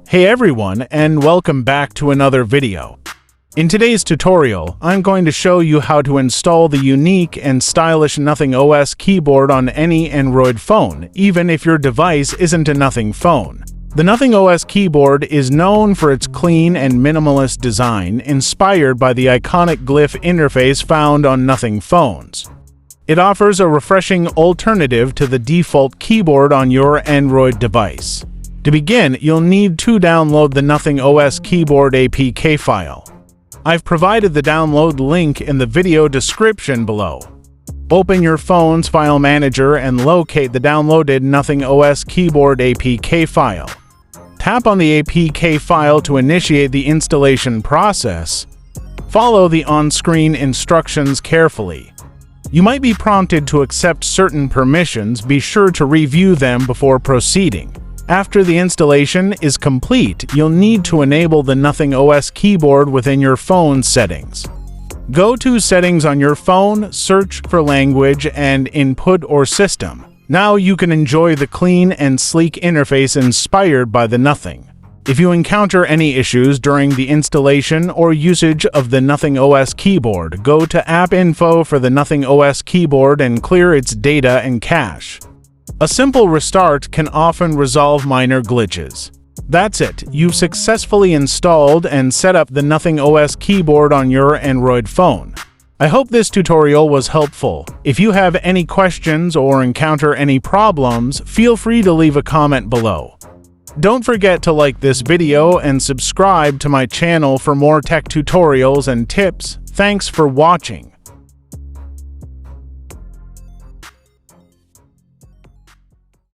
Hey everyone, and welcome back to another video. In today's tutorial, I'm going to show you how to install the unique and stylish Nothing OS keyboard on any Android phone, even if your device isn't a Nothing phone. The Nothing OS keyboard is known for its clean and minimalist design, inspired by the iconic glyph interface found on Nothing phones. It offers a refreshing alternative to the default keyboard on your Android device. To begin, you'll need to download the Nothing OS keyboard APK file. I've provided the download link in the video description below. Open your phone's file manager and locate the downloaded Nothing OS keyboard APK file. Tap on the APK file to initiate the installation process. Follow the on-screen instructions carefully. You might be prompted to accept certain permissions. Be sure to review them before proceeding. After the installation is complete, you'll need to enable the Nothing OS keyboard within your phone settings. Go to Settings on your phone, search for Language and Input or System. Now you can enjoy the clean and sleek interface inspired by the Nothing. If you encounter any issues during the installation or usage of the Nothing OS keyboard, go to App Info for the Nothing OS keyboard and clear its data and cache. A simple restart can often resolve minor glitches. That's it, you've successfully installed and set up the Nothing OS keyboard on your Android phone. I hope this tutorial was helpful. If you have any questions or encounter any problems, feel free to leave a comment below. Don't forget to like this video and subscribe to my channel for more tech tutorials and tips. Thanks for watching.